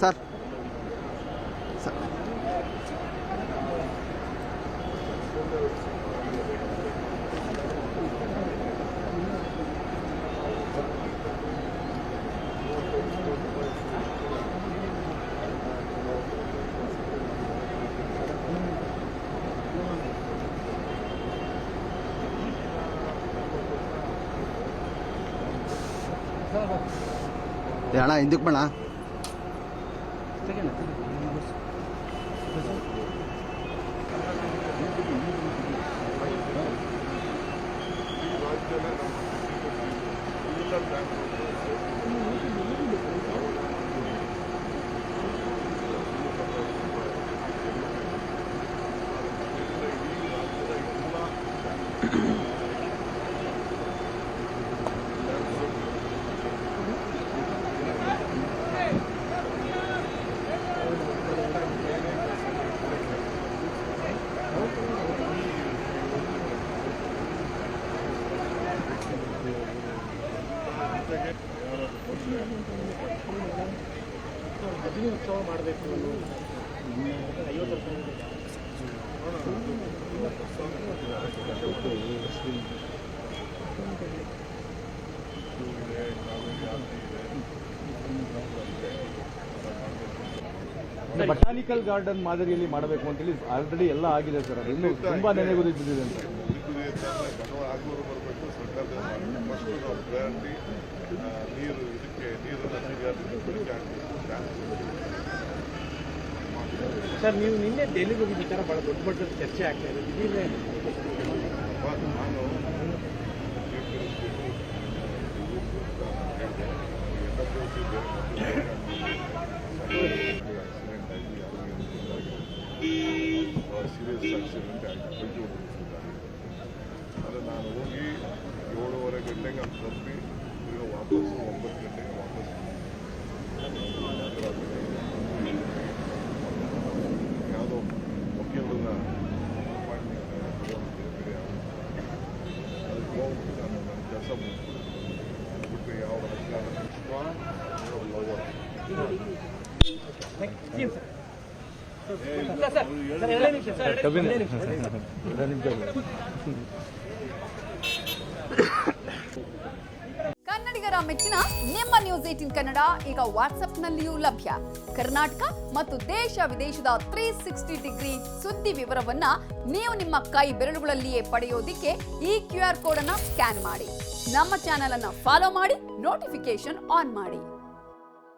Sir ಅಣ್ಣ ಹಿಂದಕ್ಕೆ ಬೇಡ ಉತ್ಸವ ಮಾಡಬೇಕು ಬಟಾನಿಕಲ್ ಗಾರ್ಡನ್ ಮಾದರಿಯಲ್ಲಿ ಮಾಡಬೇಕು ಅಂತೇಳಿ ಆಲ್ರೆಡಿ ಎಲ್ಲ ಆಗಿದೆ ಸರ್. ಅದು ಇನ್ನೂ ತುಂಬಾ ನೆನೆಗುದಿದೆ ಅಂತ ನೀರು ಇದಕ್ಕೆ ಸರ್, ನೀವು ನಿನ್ನೆ ಡೆಲ್ಲಿಗೆ ಹೋಗಿದ್ದ ವಿಚಾರ ಬಹಳ ದೊಡ್ಡ ಮಟ್ಟದ ಚರ್ಚೆ ಆಗ್ತಾ ಇದೆ. ನಾನು ಸೀರಿಯಸ್ ಆಕ್ಸಿಡೆಂಟ್ ಆಗಿ ಆದರೆ ನಾನು ಹೋಗಿ 7:30 ಗಂಟೆಗೆ ಅದು ತಪ್ಪಿ ಈಗ ವಾಪಸ್ 9 ಗಂಟೆಗೆ ವಾಪಸ್ ಯಾವುದೋ ವಕೀಲರನ್ನ ಅಪಾಯಿಂಟ್ಮೆಂಟ್ ಬೇರೆ ಅದಕ್ಕೆ ಹೋಗ್ಬಿಟ್ಟು ನಾನು ನನ್ನ ಕೆಲಸ ಮುಗಿಸ್ಬಿಟ್ಟು ಯಾವ ಕನ್ನಡಿಗರ ಮೆಚ್ಚಿನ ನಿಮ್ಮ ನ್ಯೂಸ್ 18 ಕನ್ನಡ ಈಗ ವಾಟ್ಸ್ಆಪ್ನಲ್ಲಿಯೂ ಲಭ್ಯ. ಕರ್ನಾಟಕ ಮತ್ತು ದೇಶ ವಿದೇಶದ 360 ಡಿಗ್ರಿ ಸುದ್ದಿ ವಿವರವನ್ನ ನೀವು ನಿಮ್ಮ ಕೈ ಬೆರಳುಗಳಲ್ಲಿಯೇ ಪಡೆಯೋದಿಕ್ಕೆ ಈ QR ಕೋಡ್ ಅನ್ನ ಸ್ಕ್ಯಾನ್ ಮಾಡಿ. ನಮ್ಮ ಚಾನೆಲ್ ಅನ್ನ ಫಾಲೋ ಮಾಡಿ, ನೋಟಿಫಿಕೇಶನ್ ಆನ್ ಮಾಡಿ.